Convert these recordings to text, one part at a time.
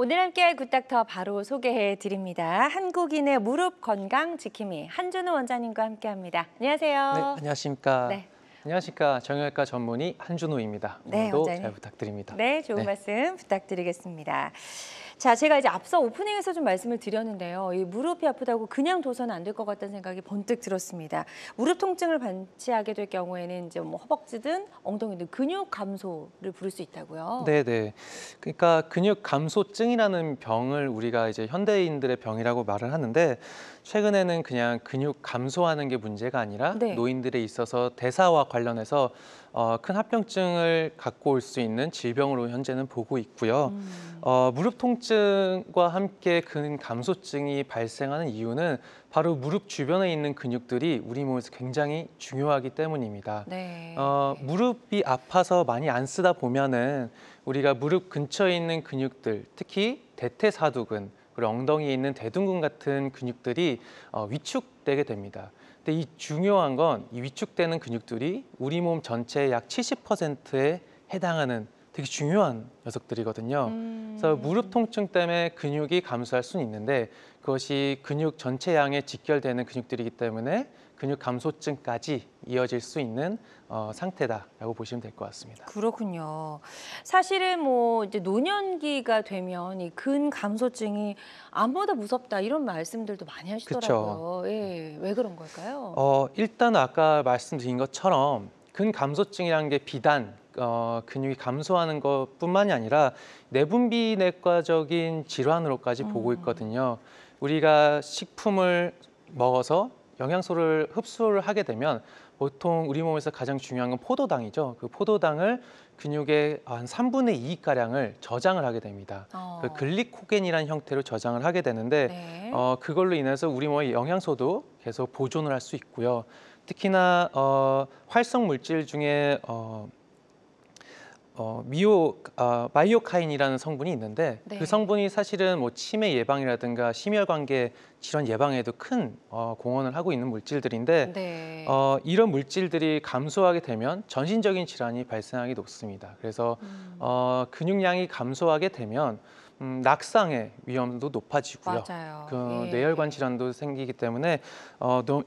오늘 함께할 굿닥터 바로 소개해 드립니다. 한국인의 무릎 건강 지킴이 한준호 원장님과 함께합니다. 안녕하세요. 네, 안녕하십니까. 네. 안녕하십니까. 정형외과 전문의 한준호입니다. 네, 오늘도 원장님. 잘 부탁드립니다. 네, 좋은 말씀 부탁드리겠습니다. 자, 제가 이제 앞서 오프닝에서 좀 말씀을 드렸는데요. 이 무릎이 아프다고 그냥 둬서는 안 될 것 같다는 생각이 번뜩 들었습니다. 무릎 통증을 방치하게 될 경우에는 이제 뭐 허벅지든 엉덩이든 근육 감소를 부를 수 있다고요. 네. 그러니까 근육 감소증이라는 병을 우리가 이제 현대인들의 병이라고 말을 하는데 최근에는 그냥 근육 감소하는 게 문제가 아니라 네. 노인들에 있어서 대사와 관련해서 큰 합병증을 갖고 올 수 있는 질병으로 현재는 보고 있고요. 무릎 통증과 함께 근육 감소증이 발생하는 이유는 바로 무릎 주변에 있는 근육들이 우리 몸에서 굉장히 중요하기 때문입니다. 네. 무릎이 아파서 많이 안 쓰다 보면은 우리가 무릎 근처에 있는 근육들, 특히 대퇴사두근, 그리고 엉덩이에 있는 대둔근 같은 근육들이 위축되게 됩니다. 근데 이 중요한 건 이 위축되는 근육들이 우리 몸 전체의 약 70%에 해당하는 되게 중요한 녀석들이거든요. 그래서 무릎 통증 때문에 근육이 감소할 수는 있는데 그것이 근육 전체 양에 직결되는 근육들이기 때문에 근육 감소증까지 이어질 수 있는 상태다라고 보시면 될 것 같습니다. 그렇군요. 사실은 뭐 이제 노년기가 되면 이 근 감소증이 암보다 무섭다 이런 말씀들도 많이 하시더라고요. 예, 왜 그런 걸까요? 일단 아까 말씀드린 것처럼 근 감소증이라는 게 비단 근육이 감소하는 것뿐만이 아니라 내분비내과적인 질환으로까지 보고 있거든요. 우리가 식품을 먹어서 영양소를 흡수를 하게 되면 보통 우리 몸에서 가장 중요한 건 포도당이죠. 그 포도당을 근육의 한 3분의 2가량을 저장을 하게 됩니다. 그 글리코겐이라는 형태로 저장을 하게 되는데 네. 그걸로 인해서 우리 몸의 영양소도 계속 보존을 할 수 있고요. 특히나 활성 물질 중에 마이오카인이라는 성분이 있는데 네. 그 성분이 사실은 뭐 치매 예방이라든가 심혈관계 질환 예방에도 큰 공헌을 하고 있는 물질들인데 네. 이런 물질들이 감소하게 되면 전신적인 질환이 발생하기 높습니다. 그래서 근육량이 감소하게 되면 낙상의 위험도 높아지고요. 맞아요. 그 예. 뇌혈관 질환도 생기기 때문에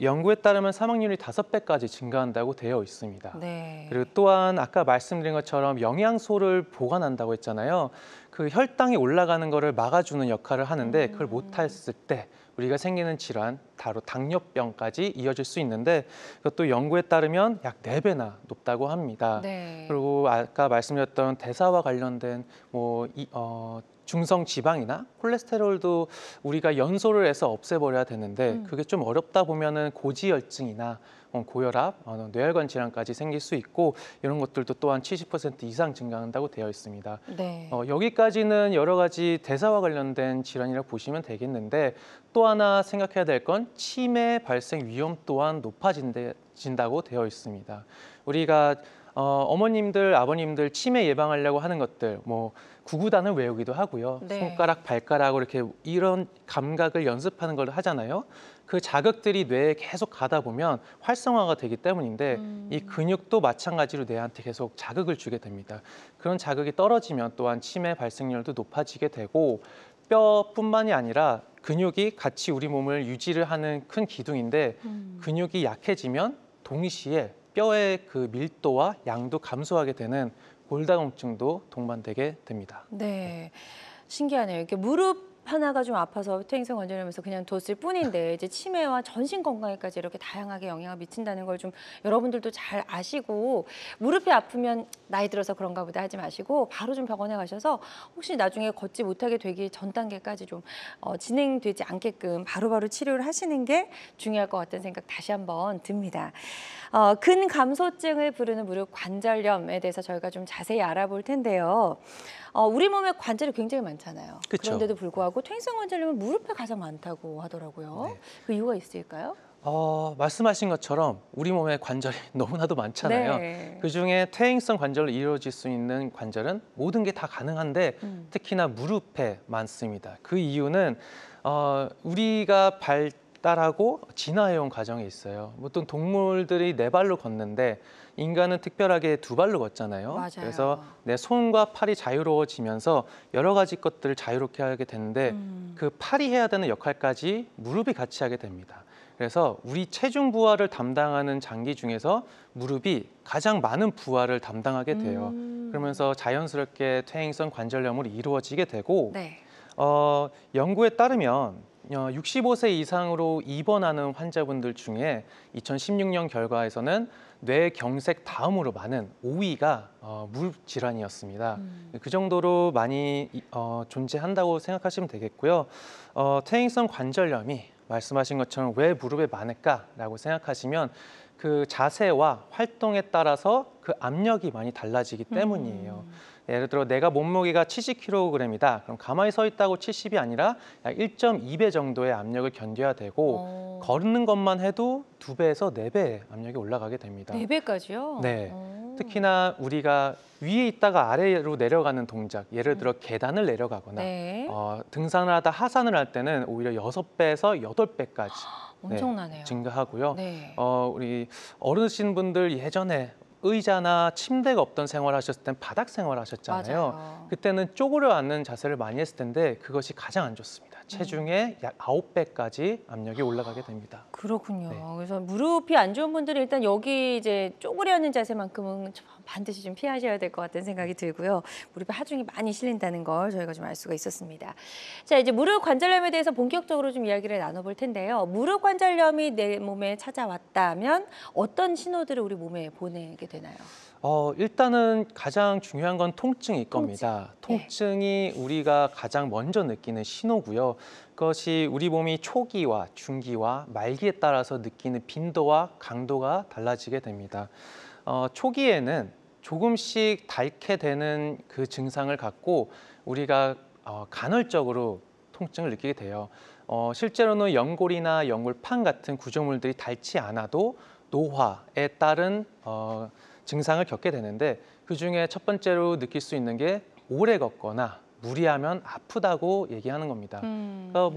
연구에 따르면 사망률이 5배까지 증가한다고 되어 있습니다. 네. 그리고 또한 아까 말씀드린 것처럼 영양소를 보관한다고 했잖아요. 그 혈당이 올라가는 것을 막아주는 역할을 하는데 그걸 못했을 때 우리가 생기는 질환, 바로 당뇨병까지 이어질 수 있는데 그것도 연구에 따르면 약 4배나 높다고 합니다. 네. 그리고 아까 말씀드렸던 대사와 관련된 중성 지방이나 콜레스테롤도 우리가 연소를 해서 없애버려야 되는데 그게 좀 어렵다 보면은 고지혈증이나 고혈압, 뇌혈관 질환까지 생길 수 있고 이런 것들도 또한 70% 이상 증가한다고 되어 있습니다. 네. 여기까지는 여러 가지 대사와 관련된 질환이라고 보시면 되겠는데 또 하나 생각해야 될 건 치매 발생 위험 또한 높아진다고 되어 있습니다. 우리가 어머님들, 아버님들 치매 예방하려고 하는 것들, 뭐 구구단을 외우기도 하고요. 네. 손가락, 발가락으로 이렇게 이런 감각을 연습하는 걸 하잖아요. 그 자극들이 뇌에 계속 가다 보면 활성화가 되기 때문인데 이 근육도 마찬가지로 뇌한테 계속 자극을 주게 됩니다. 그런 자극이 떨어지면 또한 치매 발생률도 높아지게 되고 뼈뿐만이 아니라 근육이 같이 우리 몸을 유지를 하는 큰 기둥인데 근육이 약해지면 동시에 뼈의 그 밀도와 양도 감소하게 되는 골다공증도 동반되게 됩니다. 네. 신기하네요. 이렇게 무릎 하나가 좀 아파서 퇴행성 관절염에서 그냥 뒀을 뿐인데 이제 치매와 전신 건강에까지 이렇게 다양하게 영향을 미친다는 걸 좀 여러분들도 잘 아시고 무릎이 아프면 나이 들어서 그런가 보다 하지 마시고 바로 좀 병원에 가셔서 혹시 나중에 걷지 못하게 되기 전 단계까지 좀 진행되지 않게끔 바로바로 치료를 하시는 게 중요할 것 같다는 생각 다시 한번 듭니다. 근감소증을 부르는 무릎 관절염에 대해서 저희가 좀 자세히 알아볼 텐데요. 우리 몸에 관절이 굉장히 많잖아요. 그쵸. 그런데도 불구하고 퇴행성 관절염은 무릎에 가장 많다고 하더라고요. 네. 그 이유가 있을까요? 말씀하신 것처럼 우리 몸에 관절이 너무나도 많잖아요. 네. 그중에 퇴행성 관절로 이루어질 수 있는 관절은 모든 게 다 가능한데 특히나 무릎에 많습니다. 그 이유는 우리가 따라고 진화해온 과정이 있어요. 보통 동물들이 네 발로 걷는데 인간은 특별하게 두 발로 걷잖아요. 맞아요. 그래서 내 손과 팔이 자유로워지면서 여러 가지 것들을 자유롭게 하게 되는데 그 팔이 해야 되는 역할까지 무릎이 같이 하게 됩니다. 그래서 우리 체중 부하를 담당하는 장기 중에서 무릎이 가장 많은 부하를 담당하게 돼요. 그러면서 자연스럽게 퇴행성 관절염으로 이루어지게 되고 네. 연구에 따르면 65세 이상으로 입원하는 환자분들 중에 2016년 결과에서는 뇌경색 다음으로 많은 5위가 무릎 질환이었습니다. 그 정도로 많이 존재한다고 생각하시면 되겠고요. 퇴행성 관절염이 말씀하신 것처럼 왜 무릎에 많을까라고 생각하시면 그 자세와 활동에 따라서 그 압력이 많이 달라지기 때문이에요. 예를 들어 내가 몸무게가 70kg이다. 그럼 가만히 서 있다고 70이 아니라 약 1.2배 정도의 압력을 견뎌야 되고 걷는 것만 해도 2배에서 4배의 압력이 올라가게 됩니다. 4배까지요? 네. 특히나 우리가 위에 있다가 아래로 내려가는 동작, 예를 들어 계단을 내려가거나 네. 등산을 하다 하산을 할 때는 오히려 6배에서 8배까지 엄청나네요. 증가하고요. 네. 우리 어르신분들 예전에 의자나 침대가 없던 생활하셨을 땐 바닥 생활하셨잖아요. 맞아요. 그때는 쪼그려 앉는 자세를 많이 했을 텐데 그것이 가장 안 좋습니다. 체중의 약 9배까지 압력이 올라가게 됩니다. 그렇군요. 네. 그래서 무릎이 안 좋은 분들은 일단 여기 이제 쪼그려 앉는 자세만큼은 반드시 좀 피하셔야 될 것 같다는 생각이 들고요. 무릎에 하중이 많이 실린다는 걸 저희가 좀 알 수가 있었습니다. 자, 이제 무릎 관절염에 대해서 본격적으로 좀 이야기를 나눠볼 텐데요. 무릎 관절염이 내 몸에 찾아왔다면 어떤 신호들을 우리 몸에 보내게 되나요? 일단은 가장 중요한 건 통증일 겁니다. 통증. 통증이 우리가 가장 먼저 느끼는 신호고요. 그것이 우리 몸이 초기와 중기와 말기에 따라서 느끼는 빈도와 강도가 달라지게 됩니다. 초기에는 조금씩 닳게 되는 그 증상을 갖고 우리가 간헐적으로 통증을 느끼게 돼요. 실제로는 연골이나 연골판 같은 구조물들이 닳지 않아도 노화에 따른 증상을 겪게 되는데 그중에 첫 번째로 느낄 수 있는 게 오래 걷거나 무리하면 아프다고 얘기하는 겁니다. 그러니까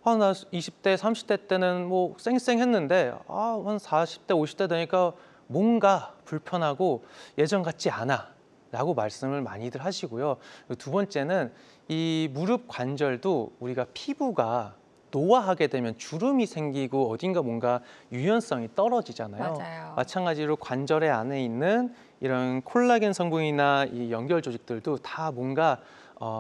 나 20대, 30대 때는 뭐 쌩쌩했는데 한 40대, 50대 되니까 뭔가 불편하고 예전 같지 않아 라고 말씀을 많이들 하시고요. 두 번째는 이 무릎 관절도 우리가 피부가 노화하게 되면 주름이 생기고 어딘가 뭔가 유연성이 떨어지잖아요. 맞아요. 마찬가지로 관절의 안에 있는 이런 콜라겐 성분이나 이 연결 조직들도 다 뭔가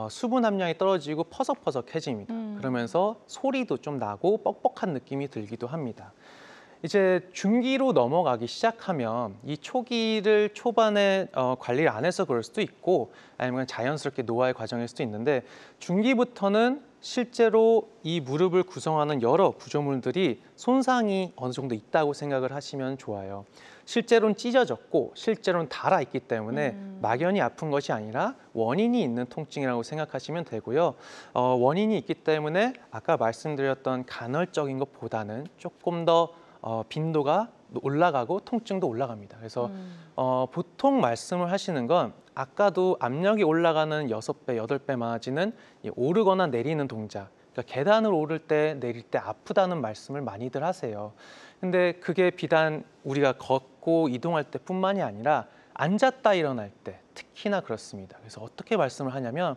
수분 함량이 떨어지고 퍼석퍼석해집니다. 그러면서 소리도 좀 나고 뻑뻑한 느낌이 들기도 합니다. 이제 중기로 넘어가기 시작하면 이 초기를 초반에 관리를 안 해서 그럴 수도 있고 아니면 자연스럽게 노화의 과정일 수도 있는데 중기부터는 실제로 이 무릎을 구성하는 여러 구조물들이 손상이 어느 정도 있다고 생각을 하시면 좋아요. 실제로는 찢어졌고 실제로는 닳아있기 때문에 막연히 아픈 것이 아니라 원인이 있는 통증이라고 생각하시면 되고요. 원인이 있기 때문에 아까 말씀드렸던 간헐적인 것보다는 조금 더 빈도가 올라가고 통증도 올라갑니다. 그래서 보통 말씀을 하시는 건 아까도 압력이 올라가는 6배, 8배 많아지는 이 오르거나 내리는 동작, 그러니까 계단을 오를 때 내릴 때 아프다는 말씀을 많이들 하세요. 근데 그게 비단 우리가 걷고 이동할 때뿐만이 아니라 앉았다 일어날 때 특히나 그렇습니다. 그래서 어떻게 말씀을 하냐면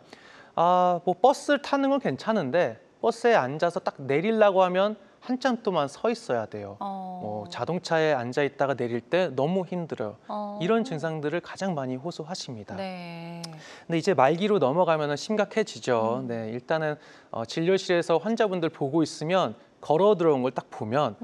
뭐 버스를 타는 건 괜찮은데 버스에 앉아서 딱 내리려고 하면 한참 동안 서 있어야 돼요. 자동차에 앉아 있다가 내릴 때 너무 힘들어요. 이런 증상들을 가장 많이 호소하십니다. 네. 근데 이제 말기로 넘어가면 심각해지죠. 네, 일단은 진료실에서 환자분들 보고 있으면 걸어 들어온 걸 딱 보면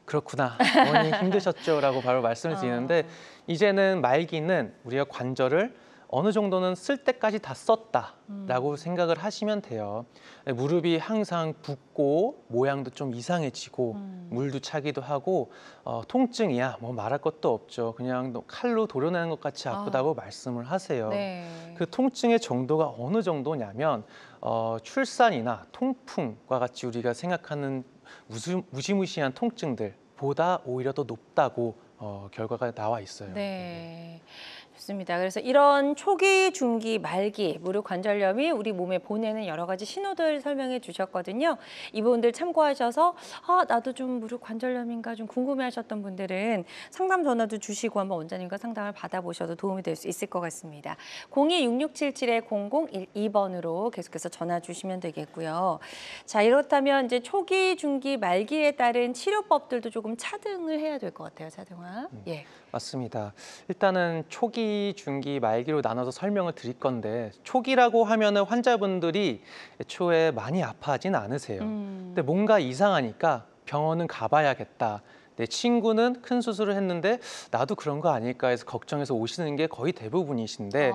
그렇구나, 어머니 힘드셨죠라고 바로 말씀을 드리는데 이제는 말기는 우리가 관절을 어느 정도는 쓸 때까지 다 썼다라고 생각을 하시면 돼요. 무릎이 항상 붓고 모양도 좀 이상해지고 물도 차기도 하고 통증이야 뭐 말할 것도 없죠. 그냥 칼로 도려내는 것 같이 아프다고 말씀을 하세요. 네. 그 통증의 정도가 어느 정도냐면 출산이나 통풍과 같이 우리가 생각하는 무시무시한 통증들보다 오히려 더 높다고 결과가 나와 있어요. 네. 좋습니다. 그래서 이런 초기, 중기, 말기 무릎 관절염이 우리 몸에 보내는 여러 가지 신호들 설명해 주셨거든요. 이 부분들 참고하셔서 나도 좀 무릎 관절염인가 좀 궁금해하셨던 분들은 상담 전화도 주시고 한번 원장님과 상담을 받아보셔도 도움이 될 수 있을 것 같습니다. 02-6677-0012번으로 계속해서 전화 주시면 되겠고요. 자, 이렇다면 이제 초기, 중기, 말기에 따른 치료법들도 조금 차등을 해야 될 것 같아요, 차등화. 예. 맞습니다. 일단은 초기, 중기, 말기로 나눠서 설명을 드릴 건데 초기라고 하면은 환자분들이 애초에 많이 아파하진 않으세요. 근데 뭔가 이상하니까 병원은 가봐야겠다. 내 친구는 큰 수술을 했는데 나도 그런 거 아닐까 해서 걱정해서 오시는 게 거의 대부분이신데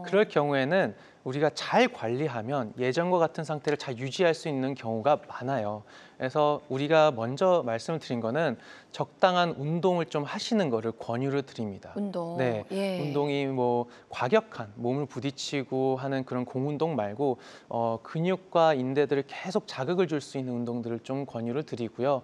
그럴 경우에는 우리가 잘 관리하면 예전과 같은 상태를 잘 유지할 수 있는 경우가 많아요. 그래서 우리가 먼저 말씀을 드린 거는 적당한 운동을 좀 하시는 거를 권유를 드립니다. 운동. 네, 예. 운동이 뭐 과격한 몸을 부딪히고 하는 그런 공운동 말고 근육과 인대들을 계속 자극을 줄 수 있는 운동들을 좀 권유를 드리고요.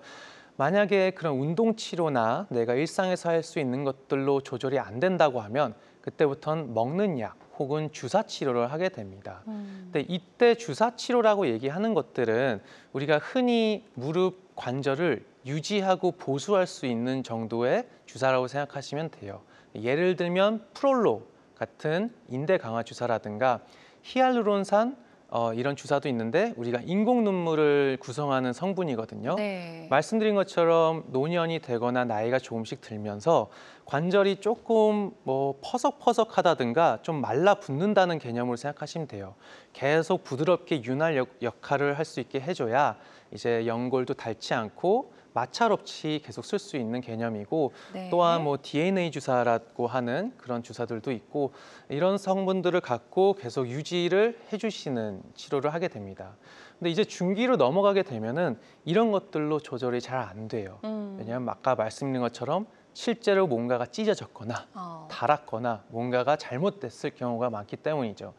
만약에 그런 운동 치료나 내가 일상에서 할 수 있는 것들로 조절이 안 된다고 하면 그때부터는 먹는 약 혹은 주사 치료를 하게 됩니다. 근데 이때 주사 치료라고 얘기하는 것들은 우리가 흔히 무릎 관절을 유지하고 보수할 수 있는 정도의 주사라고 생각하시면 돼요. 예를 들면 프롤로 같은 인대 강화 주사라든가 히알루론산 이런 주사도 있는데 우리가 인공 눈물을 구성하는 성분이거든요. 네. 말씀드린 것처럼 노년이 되거나 나이가 조금씩 들면서 관절이 조금 뭐 퍼석퍼석하다든가 좀 말라붙는다는 개념으로 생각하시면 돼요. 계속 부드럽게 윤활 역할을 할 수 있게 해줘야 이제 연골도 닳지 않고 마찰 없이 계속 쓸 수 있는 개념이고 네. 또한 뭐 DNA 주사라고 하는 그런 주사들도 있고 이런 성분들을 갖고 계속 유지를 해주시는 치료를 하게 됩니다. 근데 이제 중기로 넘어가게 되면은 이런 것들로 조절이 잘 안 돼요. 왜냐하면 아까 말씀드린 것처럼 실제로 뭔가가 찢어졌거나 닳았거나 뭔가가 잘못됐을 경우가 많기 때문이죠.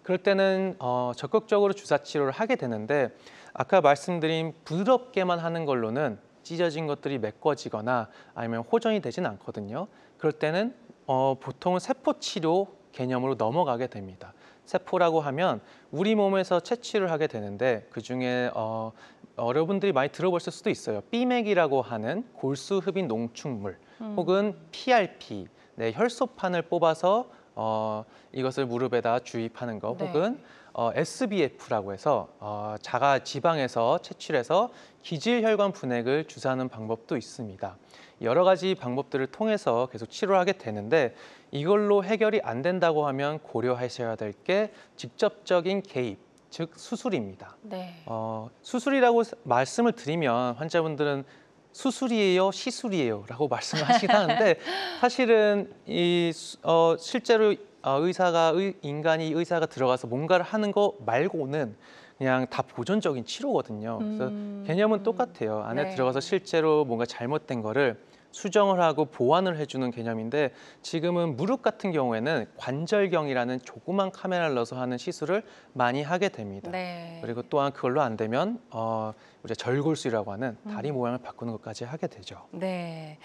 그럴 때는 적극적으로 주사 치료를 하게 되는데 아까 말씀드린 부드럽게만 하는 걸로는 찢어진 것들이 메꿔지거나 아니면 호전이 되진 않거든요. 그럴 때는 보통은 세포 치료 개념으로 넘어가게 됩니다. 세포라고 하면 우리 몸에서 채취를 하게 되는데 그중에 여러분들이 많이 들어보실 수도 있어요. 삐맥이라고 하는 골수 흡인 농축물 혹은 PRP, 네, 혈소판을 뽑아서 이것을 무릎에다 주입하는 거 네. 혹은 SBF라고 해서 자가 지방에서 채취해서 기질혈관 분액을 주사하는 방법도 있습니다. 여러 가지 방법들을 통해서 계속 치료를 하게 되는데 이걸로 해결이 안 된다고 하면 고려하셔야 될 게 직접적인 개입, 즉 수술입니다. 네. 수술이라고 말씀을 드리면 환자분들은 수술이에요, 시술이에요 라고 말씀하시긴 하는데 사실은 실제로 인간이 의사가 들어가서 뭔가를 하는 거 말고는 그냥 다 보존적인 치료거든요. 그래서 개념은 똑같아요. 안에 네. 들어가서 실제로 뭔가 잘못된 거를 수정을 하고 보완을 해주는 개념인데 지금은 무릎 같은 경우에는 관절경이라는 조그만 카메라를 넣어서 하는 시술을 많이 하게 됩니다. 네. 그리고 또한 그걸로 안 되면 우리가 절골술이라고 하는 다리 모양을 바꾸는 것까지 하게 되죠. 네.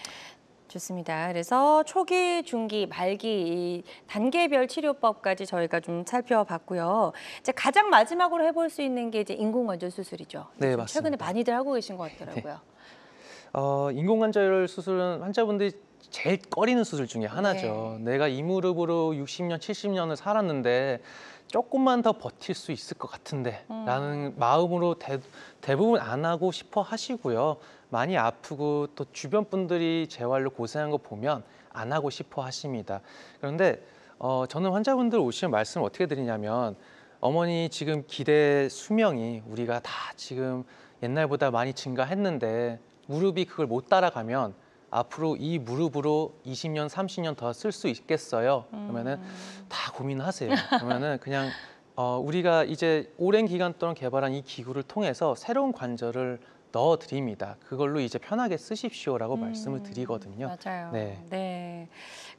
좋습니다. 그래서 초기, 중기, 말기 이 단계별 치료법까지 저희가 좀 살펴봤고요. 이제 가장 마지막으로 해볼 수 있는 게 이제 인공관절 수술이죠. 네, 요즘 맞습니다. 최근에 많이들 하고 계신 것 같더라고요. 인공관절 수술은 환자분들이 제일 꺼리는 수술 중에 하나죠. 내가 이 무릎으로 60년, 70년을 살았는데 조금만 더 버틸 수 있을 것 같은데 라는 마음으로 대부분 안 하고 싶어 하시고요. 많이 아프고 또 주변 분들이 재활로 고생한 거 보면 안 하고 싶어 하십니다. 그런데 저는 환자분들 오시면 말씀을 어떻게 드리냐면 어머니 지금 기대 수명이 우리가 다 지금 옛날보다 많이 증가했는데 무릎이 그걸 못 따라가면 앞으로 이 무릎으로 20년, 30년 더 쓸 수 있겠어요? 그러면은 다 고민하세요. 그러면은 그냥 우리가 이제 오랜 기간 동안 개발한 이 기구를 통해서 새로운 관절을 넣어 드립니다. 그걸로 이제 편하게 쓰십시오라고 말씀을 드리거든요. 맞아요. 네. 네.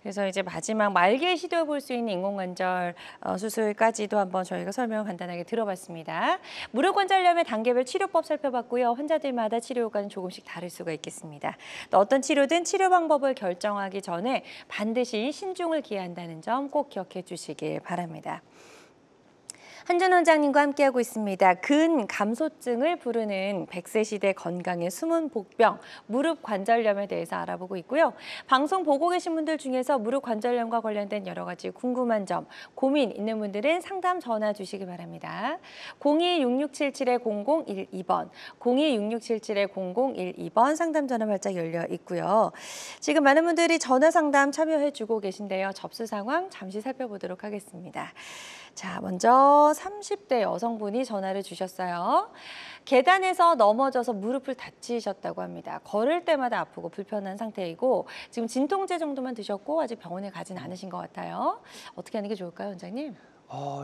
그래서 이제 마지막 말기에 시도해 볼 수 있는 인공관절 수술까지도 한번 저희가 설명을 간단하게 들어봤습니다. 무릎 관절염의 단계별 치료법 살펴봤고요. 환자들마다 치료 효과는 조금씩 다를 수가 있겠습니다. 또 어떤 치료든 치료 방법을 결정하기 전에 반드시 신중을 기한다는 점 꼭 기억해 주시길 바랍니다. 한준 원장님과 함께하고 있습니다. 근감소증을 부르는 100세 시대 건강의 숨은 복병, 무릎 관절염에 대해서 알아보고 있고요. 방송 보고 계신 분들 중에서 무릎 관절염과 관련된 여러 가지 궁금한 점, 고민 있는 분들은 상담 전화 주시기 바랍니다. 02-6677-0012번, 02-6677-0012번 상담 전화 활짝 열려 있고요. 지금 많은 분들이 전화 상담 참여해 주고 계신데요. 접수 상황 잠시 살펴보도록 하겠습니다. 자, 먼저 30대 여성분이 전화를 주셨어요. 계단에서 넘어져서 무릎을 다치셨다고 합니다. 걸을 때마다 아프고 불편한 상태이고 지금 진통제 정도만 드셨고 아직 병원에 가진 않으신 것 같아요. 어떻게 하는 게 좋을까요, 원장님?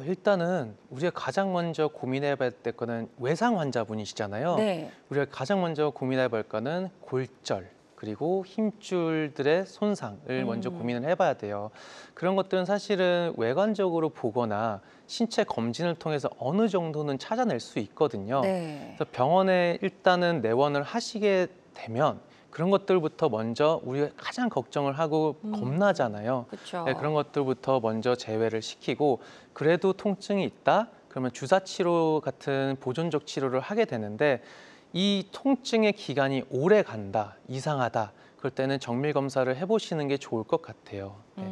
일단은 우리가 가장 먼저 고민해 볼 거는 외상 환자분이시잖아요. 네. 우리가 가장 먼저 고민해 볼 거는 골절, 그리고 힘줄들의 손상을 먼저 고민을 해봐야 돼요. 그런 것들은 사실은 외관적으로 보거나 신체 검진을 통해서 어느 정도는 찾아낼 수 있거든요. 네. 그래서 병원에 일단은 내원을 하시게 되면 그런 것들부터 먼저 우리가 가장 걱정을 하고 겁나잖아요. 그렇죠. 네, 그런 것들부터 먼저 제외를 시키고 그래도 통증이 있다? 그러면 주사 치료 같은 보존적 치료를 하게 되는데 이 통증의 기간이 오래 간다, 이상하다. 그럴 때는 정밀 검사를 해보시는 게 좋을 것 같아요. 네.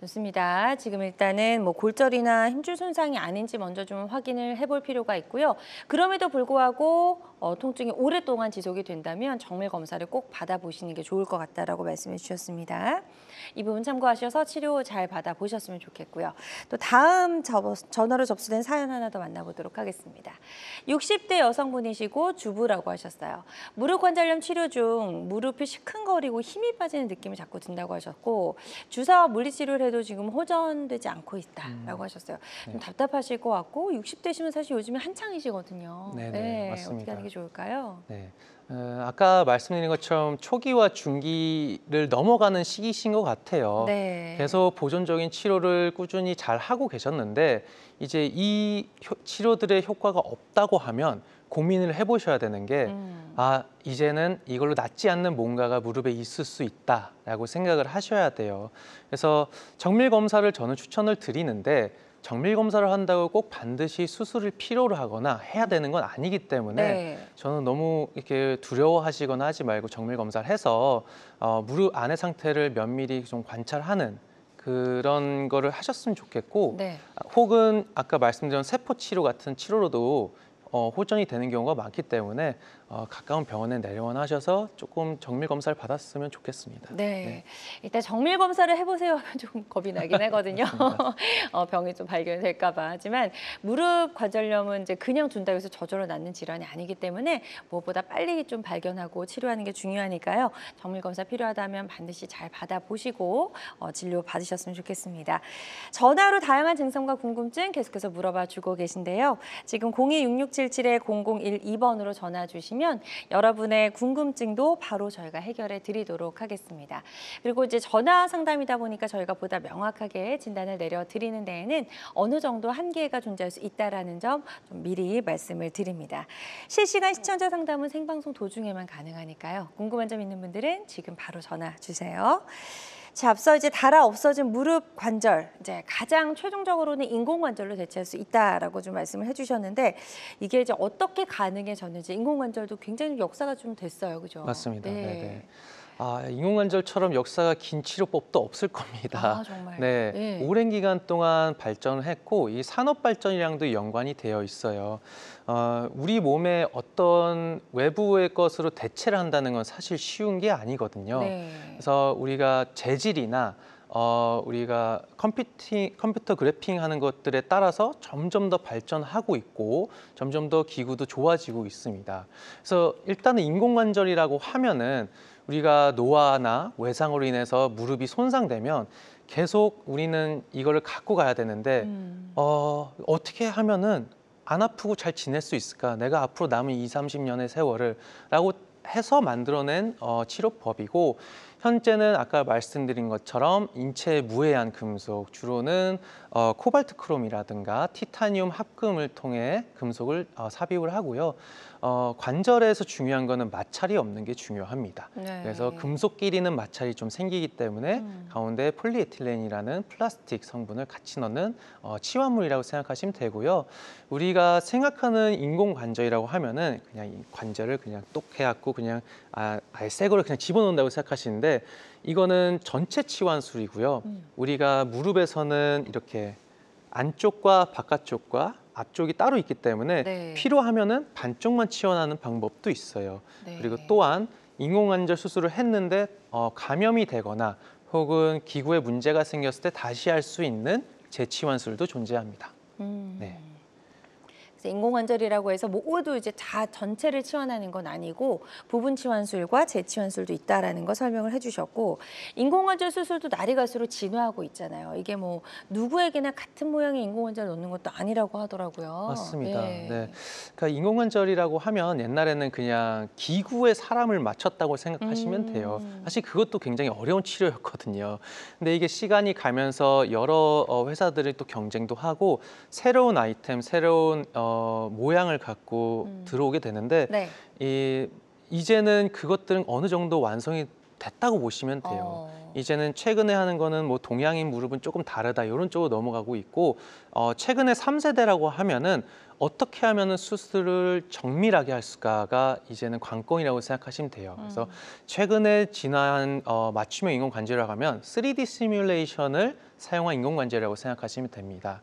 좋습니다. 지금 일단은 뭐 골절이나 힘줄 손상이 아닌지 먼저 좀 확인을 해볼 필요가 있고요. 그럼에도 불구하고 통증이 오랫동안 지속이 된다면 정밀 검사를 꼭 받아보시는 게 좋을 것 같다라고 말씀해 주셨습니다. 이 부분 참고하셔서 치료 잘 받아보셨으면 좋겠고요. 또 다음 전화로 접수된 사연 하나 더 만나보도록 하겠습니다. 60대 여성분이시고 주부라고 하셨어요. 무릎 관절염 치료 중 무릎이 시큰거리고 힘이 빠지는 느낌이 자꾸 든다고 하셨고 주사와 물리치료를 해도 지금 호전되지 않고 있다라고 하셨어요. 좀 답답하실 것 같고 60대시면 사실 요즘에 한창이시거든요. 네네, 맞습니다. 어떻게 하는 게 좋을까요? 네. 아까 말씀드린 것처럼 초기와 중기를 넘어가는 시기신 것 같아요. 네. 계속 보존적인 치료를 꾸준히 잘 하고 계셨는데 이제 이 치료들의 효과가 없다고 하면 고민을 해보셔야 되는 게 이제는 이걸로 낫지 않는 뭔가가 무릎에 있을 수 있다라고 생각을 하셔야 돼요. 그래서 정밀 검사를 저는 추천을 드리는데 정밀 검사를 한다고 꼭 반드시 수술을 필요로 하거나 해야 되는 건 아니기 때문에 네. 저는 너무 이렇게 두려워하시거나 하지 말고 정밀 검사를 해서 무릎 안의 상태를 면밀히 좀 관찰하는 그런 거를 하셨으면 좋겠고 네. 혹은 아까 말씀드린 세포 치료 같은 치료로도 호전이 되는 경우가 많기 때문에 가까운 병원에 내원하셔서 조금 정밀 검사를 받았으면 좋겠습니다. 네. 일단 정밀 검사를 해보세요 하면 좀 겁이 나긴 하거든요. 병이 좀 발견될까 봐. 하지만 무릎 관절염은 이제 그냥 둔다고 해서 저절로 낫는 질환이 아니기 때문에 무엇보다 빨리 좀 발견하고 치료하는 게 중요하니까요. 정밀 검사 필요하다면 반드시 잘 받아보시고 진료 받으셨으면 좋겠습니다. 전화로 다양한 증상과 궁금증 계속해서 물어봐 주고 계신데요. 지금 02-6677-0012번으로 전화 주시면 여러분의 궁금증도 바로 저희가 해결해 드리도록 하겠습니다. 그리고 이제 전화 상담이다 보니까 저희가 보다 명확하게 진단을 내려드리는 데에는 어느 정도 한계가 존재할 수 있다는 점 좀 미리 말씀을 드립니다. 실시간 시청자 상담은 생방송 도중에만 가능하니까요. 궁금한 점 있는 분들은 지금 바로 전화 주세요. 자, 앞서 이제 달아 없어진 무릎 관절, 이제 가장 최종적으로는 인공관절로 대체할 수 있다라고 좀 말씀을 해주셨는데 이게 이제 어떻게 가능해졌는지 인공관절도 굉장히 역사가 좀 됐어요, 그죠? 맞습니다. 네. 네네. 인공관절처럼 역사가 긴 치료법도 없을 겁니다. 정말. 네, 네. 오랜 기간 동안 발전을 했고 이 산업 발전이랑도 연관이 되어 있어요. 우리 몸에 어떤 외부의 것으로 대체를 한다는 건 사실 쉬운 게 아니거든요. 네. 그래서 우리가 재질이나 우리가 컴퓨터 그래핑 하는 것들에 따라서 점점 더 발전하고 있고 점점 더 기구도 좋아지고 있습니다. 그래서 일단은 인공관절이라고 하면은 우리가 노화나 외상으로 인해서 무릎이 손상되면 계속 우리는 이거를 갖고 가야 되는데 어떻게 하면은 안 아프고 잘 지낼 수 있을까? 내가 앞으로 남은 20, 30년의 세월을 라고 해서 만들어낸 치료법이고, 현재는 아까 말씀드린 것처럼 인체에 무해한 금속, 주로는 코발트 크롬이라든가 티타늄 합금을 통해 금속을 삽입을 하고요. 관절에서 중요한 거는 마찰이 없는 게 중요합니다. 네. 그래서 금속끼리는 마찰이 좀 생기기 때문에 가운데 폴리에틸렌이라는 플라스틱 성분을 같이 넣는 치환물이라고 생각하시면 되고요. 우리가 생각하는 인공 관절이라고 하면은 그냥 이 관절을 그냥 똑 해갖고 그냥 아예 새 거를 그냥 집어넣는다고 생각하시는데, 이거는 전체 치환술이고요. 우리가 무릎에서는 이렇게 안쪽과 바깥쪽과 앞쪽이 따로 있기 때문에 네. 필요하면은 반쪽만 치환하는 방법도 있어요. 네. 그리고 또한 인공관절 수술을 했는데 감염이 되거나 혹은 기구에 문제가 생겼을 때 다시 할 수 있는 재치환술도 존재합니다. 네. 그래서 인공관절이라고 해서 모두 이제 다 전체를 치환하는 건 아니고 부분 치환술과 재치환술도 있다라는 거 설명을 해주셨고, 인공관절 수술도 날이 갈수록 진화하고 있잖아요. 이게 뭐 누구에게나 같은 모양의 인공관절 넣는 것도 아니라고 하더라고요. 맞습니다. 예. 네. 그러니까 인공관절이라고 하면 옛날에는 그냥 기구에 사람을 맞췄다고 생각하시면 돼요. 사실 그것도 굉장히 어려운 치료였거든요. 근데 이게 시간이 가면서 여러 회사들이 또 경쟁도 하고 새로운 아이템, 새로운 모양을 갖고 들어오게 되는데, 네. 이제는 그것들은 어느 정도 완성이 됐다고 보시면 돼요. 이제는 최근에 하는 거는 뭐 동양인 무릎은 조금 다르다 이런 쪽으로 넘어가고 있고, 최근에 3세대라고 하면은 어떻게 하면은 수술을 정밀하게 할 수가가 이제는 관건이라고 생각하시면 돼요. 그래서 최근에 진화한 맞춤형 인공관절이라고 하면 3D 시뮬레이션을 사용한 인공관절이라고 생각하시면 됩니다.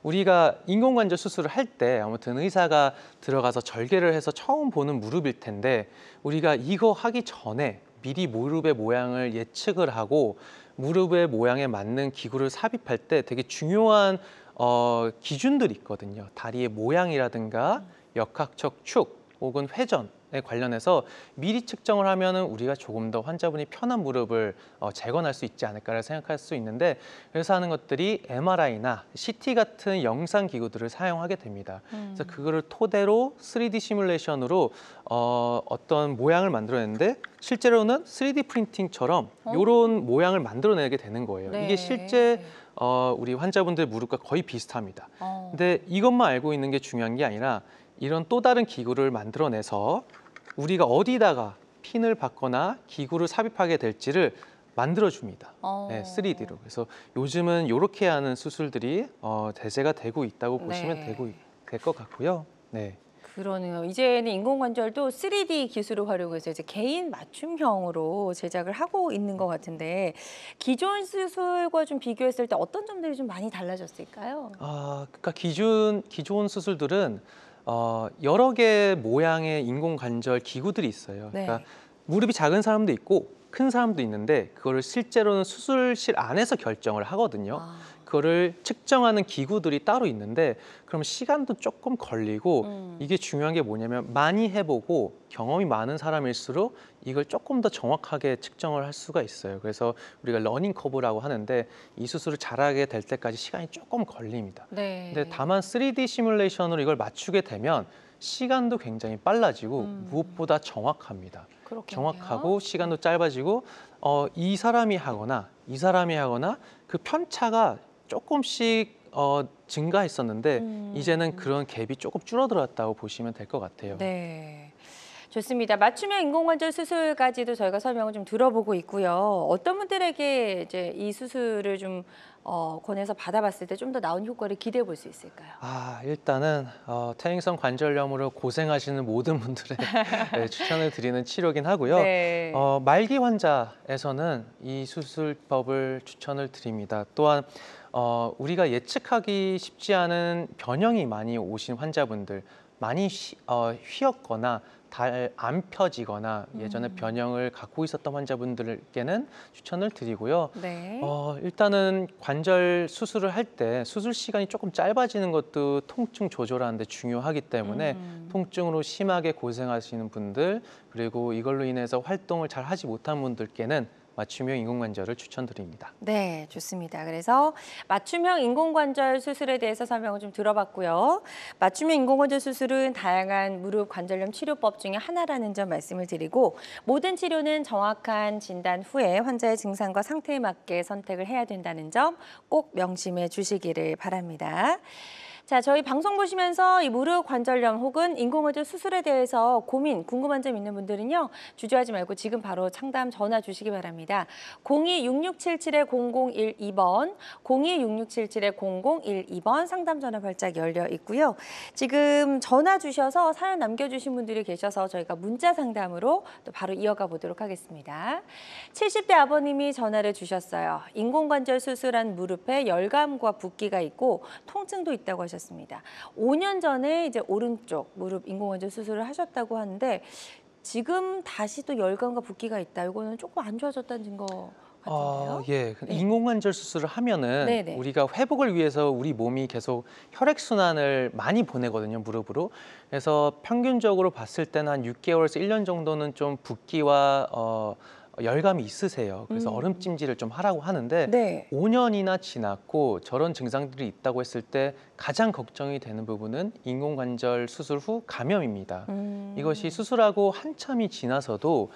우리가 인공관절 수술을 할 때 아무튼 의사가 들어가서 절개를 해서 처음 보는 무릎일 텐데, 우리가 이거 하기 전에 미리 무릎의 모양을 예측을 하고 무릎의 모양에 맞는 기구를 삽입할 때 되게 중요한 기준들이 있거든요. 다리의 모양이라든가 역학적 축 혹은 회전에 관련해서 미리 측정을 하면은 우리가 조금 더 환자분이 편한 무릎을 재건할 수 있지 않을까를 생각할 수 있는데, 그래서 하는 것들이 MRI나 CT 같은 영상 기구들을 사용하게 됩니다. 그래서 그거를 토대로 3D 시뮬레이션으로 어떤 모양을 만들어내는데, 실제로는 3D 프린팅처럼 이런 모양을 만들어내게 되는 거예요. 네. 이게 실제 우리 환자분들 무릎과 거의 비슷합니다. 어. 근데 이것만 알고 있는 게 중요한 게 아니라 이런 또 다른 기구를 만들어내서 우리가 어디다가 핀을 받거나 기구를 삽입하게 될지를 만들어줍니다. 네, 3D로. 그래서 요즘은 이렇게 하는 수술들이 대세가 되고 있다고 보시면 네. 될 것 같고요. 네. 그러네요. 이제는 인공관절도 3D 기술을 활용해서 이제 개인 맞춤형으로 제작을 하고 있는 것 같은데, 기존 수술과 좀 비교했을 때 어떤 점들이 좀 많이 달라졌을까요? 그러니까 기존 수술들은 여러 개의 모양의 인공관절 기구들이 있어요. 네. 그러니까 무릎이 작은 사람도 있고 큰 사람도 있는데 그거를 실제로는 수술실 안에서 결정을 하거든요. 그거를 측정하는 기구들이 따로 있는데, 그럼 시간도 조금 걸리고 이게 중요한 게 뭐냐면 많이 해보고 경험이 많은 사람일수록 이걸 조금 더 정확하게 측정을 할 수가 있어요. 그래서 우리가 러닝 커브라고 하는데 이 수술을 잘하게 될 때까지 시간이 조금 걸립니다. 네. 근데 다만 3D 시뮬레이션으로 이걸 맞추게 되면 시간도 굉장히 빨라지고 무엇보다 정확합니다. 그렇겠네요. 정확하고 시간도 짧아지고 이 사람이 하거나 그 편차가 조금씩 증가했었는데 이제는 그런 갭이 조금 줄어들었다고 보시면 될 것 같아요. 네. 좋습니다. 맞춤형 인공관절 수술까지도 저희가 설명을 좀 들어보고 있고요. 어떤 분들에게 이제 이 수술을 좀 권해서 받아봤을 때 좀 더 나은 효과를 기대해 볼 수 있을까요? 일단은 퇴행성 관절염으로 고생하시는 모든 분들의 네, 추천을 드리는 치료긴 하고요. 네. 말기 환자에서는 이 수술법을 추천을 드립니다. 또한 우리가 예측하기 쉽지 않은 변형이 많이 오신 환자분들, 많이 휘었거나 잘 안 펴지거나 예전에 변형을 갖고 있었던 환자분들께는 추천을 드리고요. 네. 일단은 관절 수술을 할 때 수술 시간이 조금 짧아지는 것도 통증 조절하는 데 중요하기 때문에 통증으로 심하게 고생하시는 분들, 그리고 이걸로 인해서 활동을 잘 하지 못한 분들께는 맞춤형 인공관절을 추천드립니다. 네, 좋습니다. 그래서 맞춤형 인공관절 수술에 대해서 설명을 좀 들어봤고요. 맞춤형 인공관절 수술은 다양한 무릎 관절염 치료법 중에 하나라는 점 말씀을 드리고 모든 치료는 정확한 진단 후에 환자의 증상과 상태에 맞게 선택을 해야 된다는 점 꼭 명심해 주시기를 바랍니다. 자, 저희 방송 보시면서 이 무릎 관절염 혹은 인공관절 수술에 대해서 고민, 궁금한 점 있는 분들은요. 주저하지 말고 지금 바로 상담 전화 주시기 바랍니다. 02-6677-0012번, 02-6677-0012번 상담 전화 발작 열려 있고요. 지금 전화 주셔서 사연 남겨주신 분들이 계셔서 저희가 문자 상담으로 또 바로 이어가 보도록 하겠습니다. 70대 아버님이 전화를 주셨어요. 인공관절 수술한 무릎에 열감과 붓기가 있고 통증도 있다고 하셨습니다. 5년 전에 이제 오른쪽 무릎 인공관절 수술을 하셨다고 하는데 지금 다시 또 열감과 붓기가 있다. 이거는 조금 안 좋아졌다는 증거 같은데요? 예. 네. 인공관절 수술을 하면은 네네. 우리가 회복을 위해서 우리 몸이 계속 혈액순환을 많이 보내거든요, 무릎으로. 그래서 평균적으로 봤을 때는 한 6개월에서 1년 정도는 좀 붓기와 열감이 있으세요. 그래서 얼음찜질을 좀 하라고 하는데 네. 5년이나 지났고 저런 증상들이 있다고 했을 때 가장 걱정이 되는 부분은 인공관절 수술 후 감염입니다. 이것이 수술하고 한참이 지나서도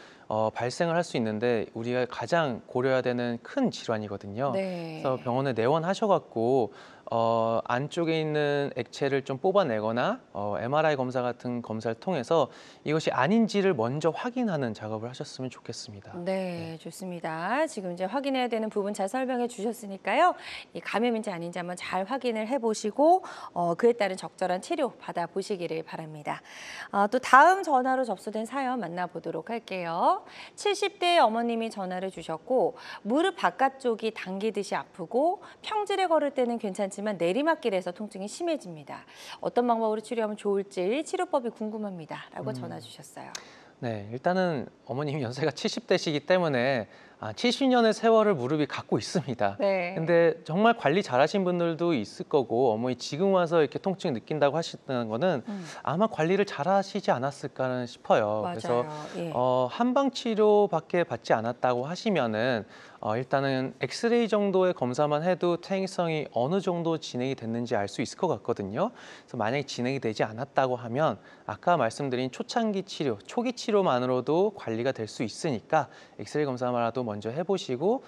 발생을 할 수 있는데 우리가 가장 고려해야 되는 큰 질환이거든요. 네. 그래서 병원에 내원하셔갖고 안쪽에 있는 액체를 좀 뽑아내거나 MRI 검사 같은 검사를 통해서 이것이 아닌지를 먼저 확인하는 작업을 하셨으면 좋겠습니다. 네, 좋습니다. 지금 이제 확인해야 되는 부분 잘 설명해 주셨으니까요. 이 감염인지 아닌지 한번 잘 확인을 해보시고 그에 따른 적절한 치료 받아보시기를 바랍니다. 또 다음 전화로 접수된 사연 만나보도록 할게요. 70대 어머님이 전화를 주셨고 무릎 바깥쪽이 당기듯이 아프고 평지를 걸을 때는 괜찮지만 내리막길에서 통증이 심해집니다. 어떤 방법으로 치료하면 좋을지 치료법이 궁금합니다. 라고 전화 주셨어요. 네, 일단은 어머님이 연세가 70대시기 때문에 70년의 세월을 무릎이 갖고 있습니다. 네. 근데 정말 관리 잘하신 분들도 있을 거고 어머니 지금 와서 이렇게 통증 느낀다고 하시는 거는 아마 관리를 잘하시지 않았을까 싶어요. 그래서 맞아요. 예. 한방 치료밖에 받지 않았다고 하시면은 일단은 엑스레이 정도의 검사만 해도 퇴행성이 어느 정도 진행이 됐는지 알 수 있을 것 같거든요. 그래서 만약에 진행이 되지 않았다고 하면 아까 말씀드린 초창기 치료, 초기 치료만으로도 관리가 될 수 있으니까 엑스레이 검사만이라도 먼저 해보시고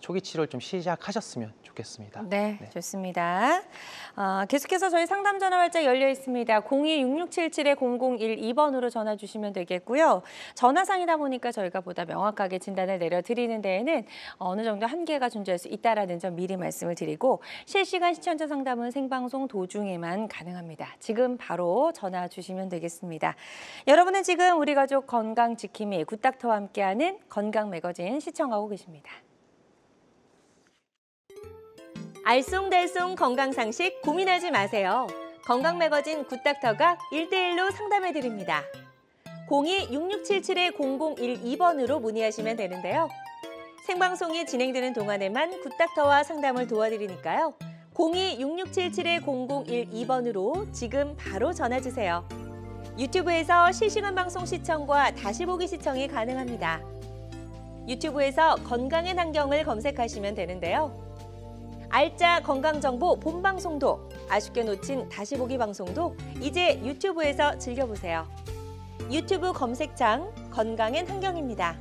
초기 치료를 좀 시작하셨으면 좋겠습니다. 네, 좋습니다. 계속해서 저희 상담 전화 활짝 열려 있습니다. 02-6677-0012번으로 전화 주시면 되겠고요. 전화상이다 보니까 저희가 보다 명확하게 진단을 내려드리는 데에는 어느 정도 한계가 존재할 수 있다는 점 미리 말씀을 드리고 실시간 시청자 상담은 생방송 도중에만 가능합니다. 지금 바로 전화 주시면 되겠습니다. 여러분은 지금 우리 가족 건강 지킴이 굿닥터와 함께하는 건강 매거진 시청하고 계십니다. 알쏭달쏭 건강상식 고민하지 마세요. 건강 매거진 굿닥터가 1대1로 상담해드립니다. 02-6677-0012번으로 문의하시면 되는데요. 생방송이 진행되는 동안에만 굿닥터와 상담을 도와드리니까요. 02-6677-0012번으로 지금 바로 전화주세요. 유튜브에서 실시간 방송 시청과 다시 보기 시청이 가능합니다. 유튜브에서 건강의 환경을 검색하시면 되는데요. 알짜 건강정보 본방송도 아쉽게 놓친 다시 보기 방송도 이제 유튜브에서 즐겨보세요. 유튜브 검색창 건강엔 환경입니다.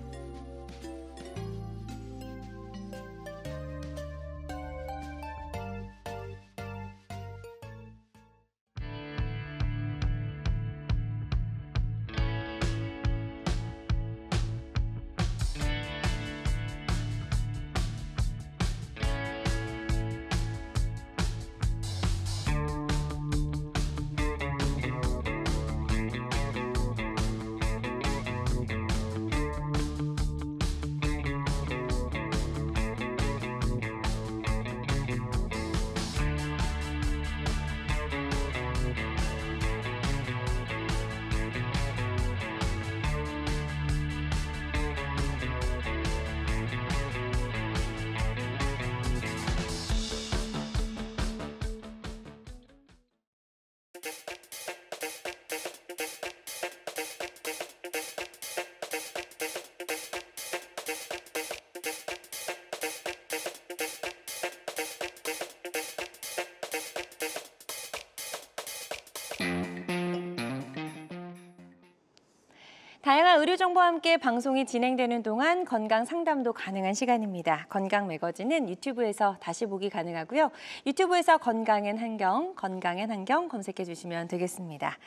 다양한 의료 정보와 함께 방송이 진행되는 동안 건강 상담도 가능한 시간입니다. 건강 매거진은 유튜브에서 다시 보기 가능하고요. 유튜브에서 건강엔 한경 검색해 주시면 되겠습니다.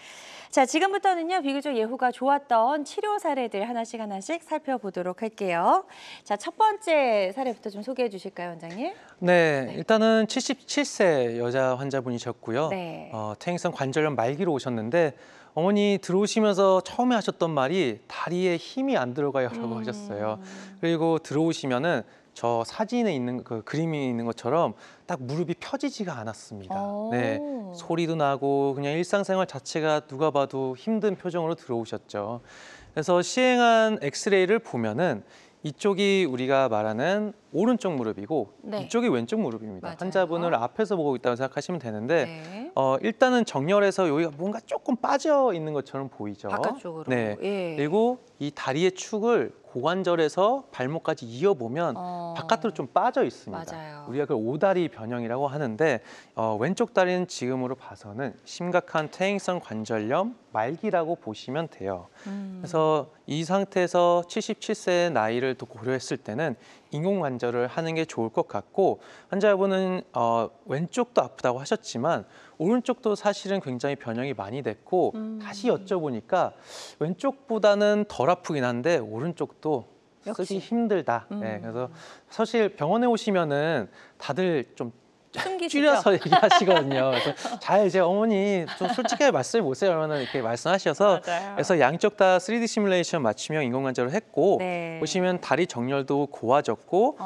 자, 지금부터는요, 비교적 예후가 좋았던 치료 사례들 하나씩 살펴보도록 할게요. 자, 첫 번째 사례부터 좀 소개해 주실까요, 원장님? 네, 일단은 77세 여자 환자분이셨고요. 네. 퇴행성 관절염 말기로 오셨는데 어머니 들어오시면서 처음에 하셨던 말이 다리에 힘이 안 들어가요라고 하셨어요. 그리고 들어오시면은 저 사진에 있는 그 그림이 있는 것처럼 딱 무릎이 펴지지가 않았습니다. 네, 소리도 나고 그냥 일상생활 자체가 누가 봐도 힘든 표정으로 들어오셨죠. 그래서 시행한 엑스레이를 보면은 이쪽이 우리가 말하는 오른쪽 무릎이고 네. 이쪽이 왼쪽 무릎입니다. 맞아요. 환자분을 앞에서 보고 있다고 생각하시면 되는데 네. 일단은 정렬해서 여기가 뭔가 조금 빠져 있는 것처럼 보이죠. 바깥쪽으로. 네. 예. 그리고 이 다리의 축을 고관절에서 발목까지 이어보면 바깥으로 좀 빠져 있습니다. 맞아요. 우리가 그걸 오다리 변형이라고 하는데 왼쪽 다리는 지금으로 봐서는 심각한 퇴행성 관절염 말기라고 보시면 돼요. 그래서 이 상태에서 77세의 나이를 또 고려했을 때는 인공관절을 하는 게 좋을 것 같고 환자분은 왼쪽도 아프다고 하셨지만 오른쪽도 사실은 굉장히 변형이 많이 됐고 다시 여쭤보니까 왼쪽보다는 덜 아프긴 한데 오른쪽도 역시. 쓰기 힘들다. 네, 그래서 사실 병원에 오시면은 다들 좀 숨기시죠? 줄여서 얘기하시거든요. 그래서 잘 이제 어머니 좀 솔직하게 말씀해 보세요. 그러면 이렇게 말씀하셔서 맞아요. 그래서 양쪽 다 3D 시뮬레이션 맞춤형 인공관절을 했고 네. 보시면 다리 정렬도 고와졌고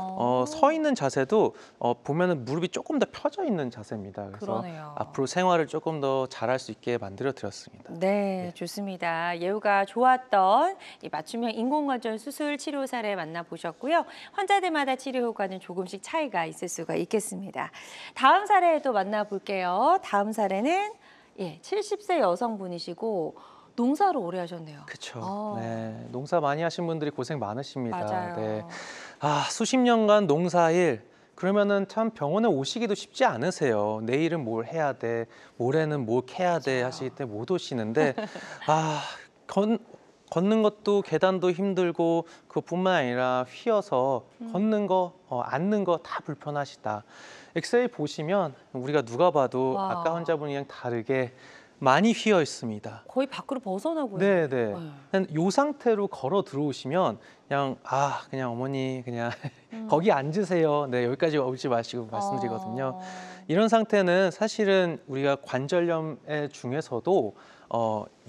서 있는 자세도 보면은 무릎이 조금 더 펴져 있는 자세입니다. 그래서 그러네요. 앞으로 생활을 조금 더 잘할 수 있게 만들어 드렸습니다. 네, 좋습니다. 예후가 좋았던 이 맞춤형 인공관절 수술 치료 사례 만나보셨고요. 환자들마다 치료 효과는 조금씩 차이가 있을 수가 있겠습니다. 다음 사례도 만나볼게요. 다음 사례는 70세 여성분이시고 농사를 오래 하셨네요. 그렇죠. 네, 농사 많이 하신 분들이 고생 많으십니다. 맞아요. 네. 수십 년간 농사일 그러면은 참 병원에 오시기도 쉽지 않으세요. 내일은 뭘 해야 돼, 모레는 뭘 캐야 돼 맞아요. 하시기 때문에 못 오시는데 걷는 것도 계단도 힘들고 그것뿐만 아니라 휘어서 걷는 거, 앉는 거 다 불편하시다. 엑스레이 보시면 우리가 누가 봐도 와. 아까 환자분이랑 다르게 많이 휘어 있습니다. 거의 밖으로 벗어나고 네, 있는데. 네. 이 상태로 걸어 들어오시면 그냥 어머니 그냥 거기 앉으세요. 네, 여기까지 오지 마시고 말씀드리거든요. 이런 상태는 사실은 우리가 관절염 중에서도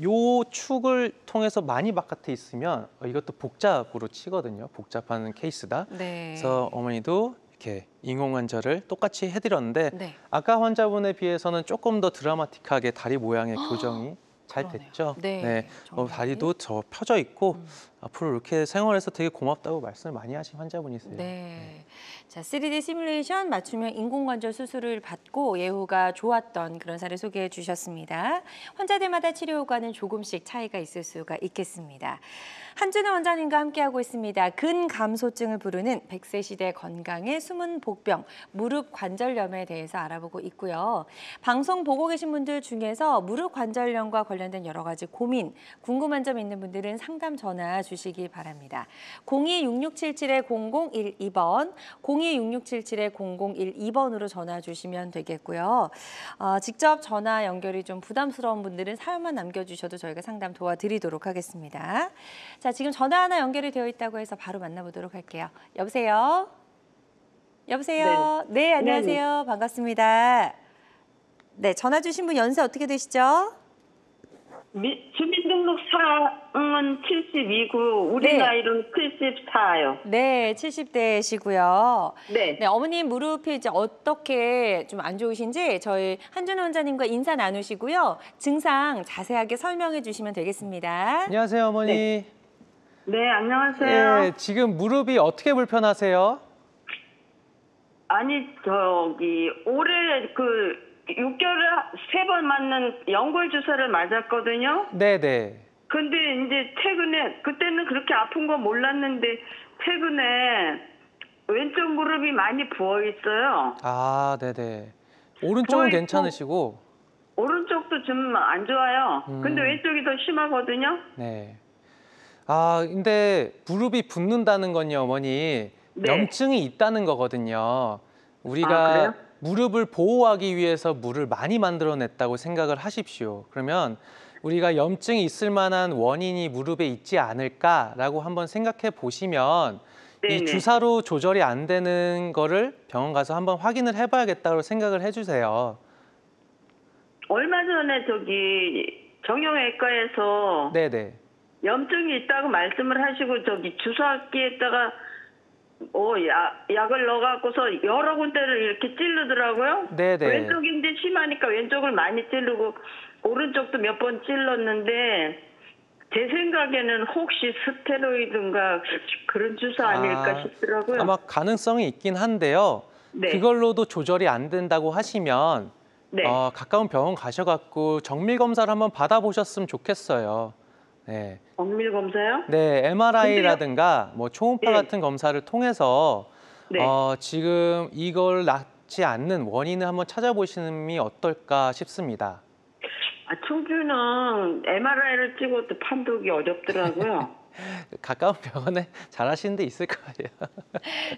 요 축을 통해서 많이 바깥에 있으면 이것도 복잡으로 치거든요. 복잡한 케이스다. 네. 그래서 어머니도 이렇게 인공관절을 똑같이 해드렸는데 네. 아까 환자분에 비해서는 조금 더 드라마틱하게 다리 모양의 교정이 잘 그러네요. 됐죠. 네, 정말. 다리도 더 펴져 있고 앞으로 이렇게 생활해서 되게 고맙다고 말씀을 많이 하신 환자분이세요. 네. 자, 3D 시뮬레이션 맞춤형 인공관절 수술을 받고 예후가 좋았던 그런 사례 소개해 주셨습니다. 환자들마다 치료 효과는 조금씩 차이가 있을 수가 있겠습니다. 한준호 원장님과 함께하고 있습니다. 근감소증을 부르는 100세 시대 건강의 숨은 복병, 무릎 관절염에 대해서 알아보고 있고요. 방송 보고 계신 분들 중에서 무릎 관절염과 관련된 여러 가지 고민, 궁금한 점 있는 분들은 상담 전화 주시기 바랍니다. 02-6677-0012번, 02-6677-0012번으로 전화 주시면 되겠고요. 직접 전화 연결이 좀 부담스러운 분들은 사연만 남겨주셔도 저희가 상담 도와드리도록 하겠습니다. 자, 지금 전화 하나 연결이 되어 있다고 해서 바로 만나보도록 할게요. 여보세요? 여보세요? 네, 안녕하세요. 반갑습니다. 네, 전화 주신 분 연세 어떻게 되시죠? 주민등록상은 72고 우리 네. 나이는 74요. 네, 70대시고요. 네. 네, 어머님 무릎이 이제 어떻게 좀 안 좋으신지 저희 한준호 원장님과 인사 나누시고요. 증상 자세하게 설명해 주시면 되겠습니다. 안녕하세요, 어머니. 네, 안녕하세요. 예, 지금 무릎이 어떻게 불편하세요? 아니, 올해 6개월에 3번 맞는 연골 주사를 맞았거든요. 네네. 근데 이제 최근에, 그때는 그렇게 아픈 거 몰랐는데, 최근에 왼쪽 무릎이 많이 부어 있어요. 네네. 오른쪽은 부어있고, 괜찮으시고. 오른쪽도 좀 안 좋아요. 근데 왼쪽이 더 심하거든요. 네. 아, 근데 무릎이 붓는다는 건요, 어머니, 네. 염증이 있다는 거거든요. 아, 그래요? 우리가 무릎을 보호하기 위해서 물을 많이 만들어냈다고 생각을 하십시오. 그러면 우리가 염증이 있을 만한 원인이 무릎에 있지 않을까라고 한번 생각해 보시면 이 네네. 주사로 조절이 안 되는 거를 병원 가서 한번 확인을 해봐야겠다고 생각을 해주세요. 얼마 전에 저기 정형외과에서 네네. 염증이 있다고 말씀을 하시고 저기 주사기에다가 약을 넣어갖고서 여러 군데를 이렇게 찌르더라고요. 네네. 왼쪽이 이제 심하니까 왼쪽을 많이 찌르고 오른쪽도 몇 번 찔렀는데 제 생각에는 혹시 스테로이드인가 그런 주사 아닐까 싶더라고요. 아마 가능성이 있긴 한데요. 네. 그걸로도 조절이 안 된다고 하시면 네. 가까운 병원 가셔갖고 정밀 검사를 한번 받아보셨으면 좋겠어요. 네, 정밀 검사요? 네, MRI라든가 뭐 초음파 네. 같은 검사를 통해서 네. 지금 이걸 낫지 않는 원인을 한번 찾아보시는 게 어떨까 싶습니다. 충주는 MRI를 찍어도 판독이 어렵더라고요. 가까운 병원에 잘하시는 데 있을 거예요.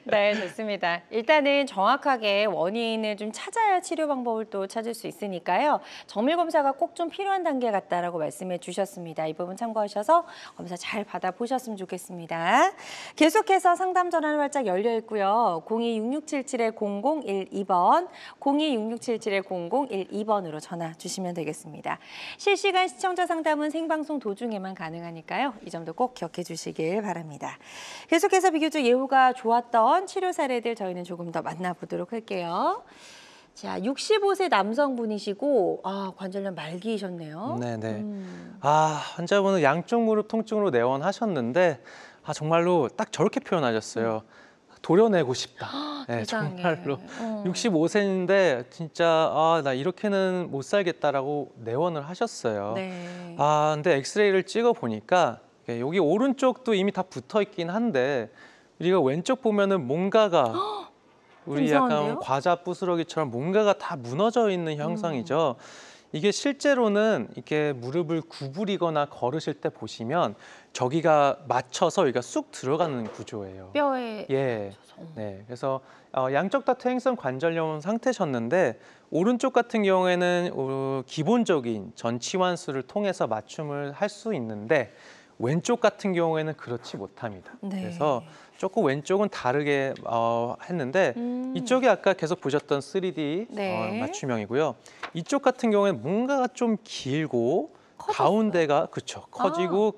네, 좋습니다. 일단은 정확하게 원인을 좀 찾아야 치료 방법을 또 찾을 수 있으니까요. 정밀 검사가 꼭 좀 필요한 단계 같다라고 말씀해 주셨습니다. 이 부분 참고하셔서 검사 잘 받아보셨으면 좋겠습니다. 계속해서 상담 전화는 활짝 열려 있고요. 026677-0012번, 026677-0012번으로 전화 주시면 되겠습니다. 실시간 시청자 상담은 생방송 도중에만 가능하니까요. 이 점도 꼭 기억해 주시길 바랍니다. 계속해서 비교적 예후가 좋았던 치료 사례들 저희는 조금 더 만나보도록 할게요. 자, 65세 남성분이시고 관절염 말기이셨네요. 네네. 환자분은 양쪽 무릎 통증으로 내원하셨는데 정말로 딱 저렇게 표현하셨어요. 도려내고 싶다. 네, 세상에. 정말로 65세인데 진짜 나 이렇게는 못 살겠다라고 내원을 하셨어요. 네. 근데 엑스레이를 찍어 보니까 여기 오른쪽도 이미 다 붙어 있긴 한데 우리가 왼쪽 보면은 뭔가가 우리 이상한데요? 약간 과자 부스러기처럼 뭔가가 다 무너져 있는 형상이죠. 이게 실제로는 이렇게 무릎을 구부리거나 걸으실 때 보시면 저기가 맞춰서 여기가 쑥 들어가는 구조예요. 뼈에 예. 네. 그래서 양쪽 다 퇴행성 관절염 상태셨는데 오른쪽 같은 경우에는 기본적인 전치환수를 통해서 맞춤을 할 수 있는데 왼쪽 같은 경우에는 그렇지 못합니다. 네. 그래서 조금 왼쪽은 다르게 했는데 이쪽이 아까 계속 보셨던 3D 네. 맞춤형이고요. 이쪽 같은 경우에는 뭔가가 좀 길고 커졌어요. 가운데가 커지고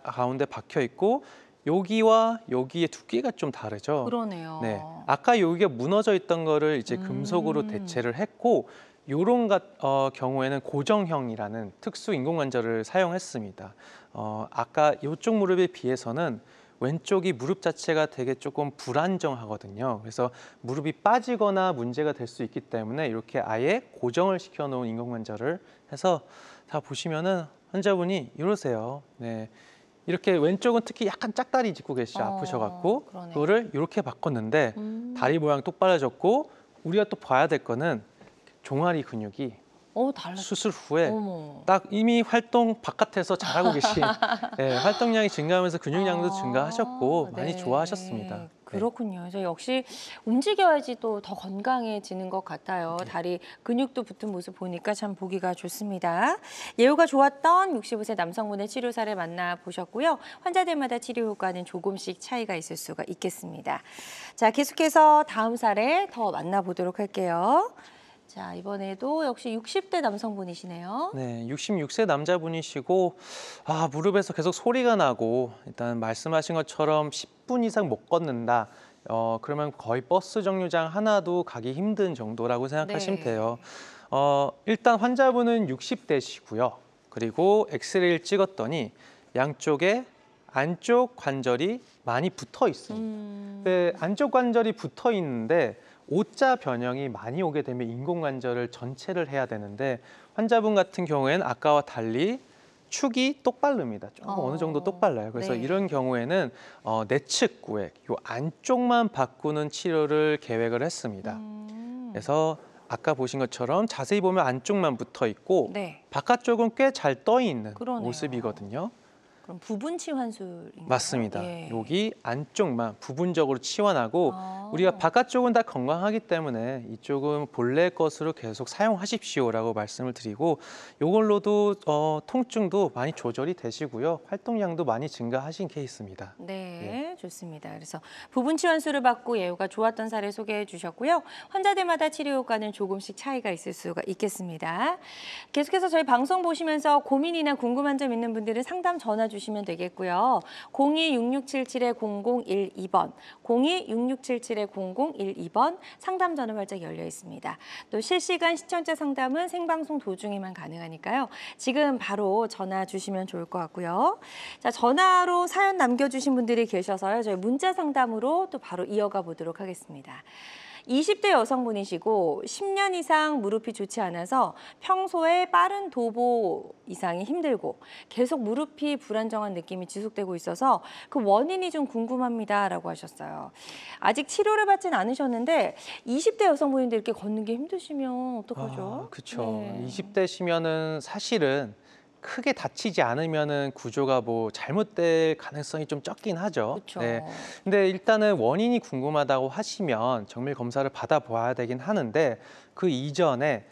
가운데 박혀 있고 여기와 여기의 두께가 좀 다르죠. 그러네요. 네, 아까 여기가 무너져 있던 거를 이제 금속으로 대체를 했고 요런 경우에는 고정형이라는 특수 인공관절을 사용했습니다. 아까 이쪽 무릎에 비해서는 왼쪽이 무릎 자체가 되게 조금 불안정하거든요. 그래서 무릎이 빠지거나 문제가 될 수 있기 때문에 이렇게 아예 고정을 시켜놓은 인공관절을 해서 다 보시면은 환자분이 이러세요. 네, 이렇게 왼쪽은 특히 약간 짝다리 짚고 계시죠. 아프셔갖고 그러네요. 그거를 이렇게 바꿨는데 다리 모양 똑바라졌고 우리가 또 봐야 될 거는 종아리 근육이 달라졌어요. 수술 후에 어머. 딱 이미 활동 바깥에서 잘하고 계신 활동량이 증가하면서 근육량도 증가하셨고 많이 네. 좋아하셨습니다. 네. 그렇군요. 그래서 역시 움직여야지 또 더 건강해지는 것 같아요. 다리 근육도 붙은 모습 보니까 참 보기가 좋습니다. 예후가 좋았던 65세 남성분의 치료 사례 만나보셨고요. 환자들마다 치료 효과는 조금씩 차이가 있을 수가 있겠습니다. 자, 계속해서 다음 사례 더 만나보도록 할게요. 자, 이번에도 역시 60대 남성분이시네요. 네, 66세 남자분이시고 무릎에서 계속 소리가 나고 일단 말씀하신 것처럼 10분 이상 못 걷는다. 그러면 거의 버스 정류장 하나도 가기 힘든 정도라고 생각하시면 네. 돼요. 일단 환자분은 60대시고요. 그리고 엑스레이를 찍었더니 양쪽에 안쪽 관절이 많이 붙어 있습니다. 네, 안쪽 관절이 붙어 있는데 O자 변형이 많이 오게 되면 인공관절을 전체를 해야 되는데 환자분 같은 경우에는 아까와 달리 축이 똑바릅니다. 조금 어느 정도 똑발라요. 그래서 네. 이런 경우에는 내측 구획, 요 안쪽만 바꾸는 치료를 계획을 했습니다. 그래서 아까 보신 것처럼 자세히 보면 안쪽만 붙어 있고 네. 바깥쪽은 꽤 잘 떠 있는 그러네요. 모습이거든요. 그럼 부분 치환술인가요? 맞습니다. 예. 여기 안쪽만 부분적으로 치환하고 아. 우리가 바깥쪽은 다 건강하기 때문에 이쪽은 본래 것으로 계속 사용하십시오라고 말씀을 드리고 이걸로도 통증도 많이 조절이 되시고요. 활동량도 많이 증가하신 케이스입니다. 네, 좋습니다. 그래서 부분 치환술을 받고 예후가 좋았던 사례 소개해 주셨고요. 환자들마다 치료 효과는 조금씩 차이가 있을 수가 있겠습니다. 계속해서 저희 방송 보시면서 고민이나 궁금한 점 있는 분들은 상담 전화 주시면 되겠고요. 02-6677-0012번, 02-6677-0012번 상담 전화 활짝 열려 있습니다. 또 실시간 시청자 상담은 생방송 도중에만 가능하니까요. 지금 바로 전화 주시면 좋을 것 같고요. 자, 전화로 사연 남겨주신 분들이 계셔서요. 저희 문자 상담으로 또 바로 이어가 보도록 하겠습니다. 20대 여성분이시고 10년 이상 무릎이 좋지 않아서 평소에 빠른 도보 이상이 힘들고 계속 무릎이 불안정한 느낌이 지속되고 있어서 그 원인이 좀 궁금합니다라고 하셨어요. 아직 치료를 받진 않으셨는데 20대 여성분인데 이렇게 걷는 게 힘드시면 어떡하죠? 그렇죠. 네. 20대시면은 사실은 크게 다치지 않으면은 구조가 뭐 잘못될 가능성이 좀 적긴 하죠. 그렇죠. 근데 일단은 원인이 궁금하다고 하시면 정밀 검사를 받아봐야 되긴 하는데 그 이전에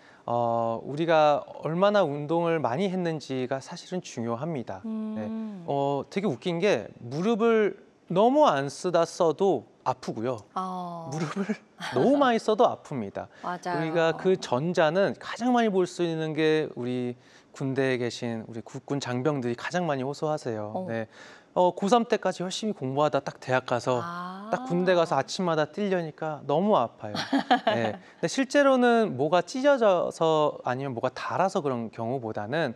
우리가 얼마나 운동을 많이 했는지가 사실은 중요합니다. 되게 웃긴 게 무릎을 너무 안 쓰다 써도 아프고요. 무릎을 너무 많이 써도 아픕니다. 맞아요. 우리가 그 전자는 가장 많이 볼 수 있는 게 우리 군대에 계신 우리 국군 장병들이 가장 많이 호소하세요. 고3 때까지 열심히 공부하다 딱 대학 가서 딱 군대 가서 아침마다 뛰려니까 너무 아파요. 근데 실제로는 뭐가 찢어져서 아니면 뭐가 닳아서 그런 경우보다는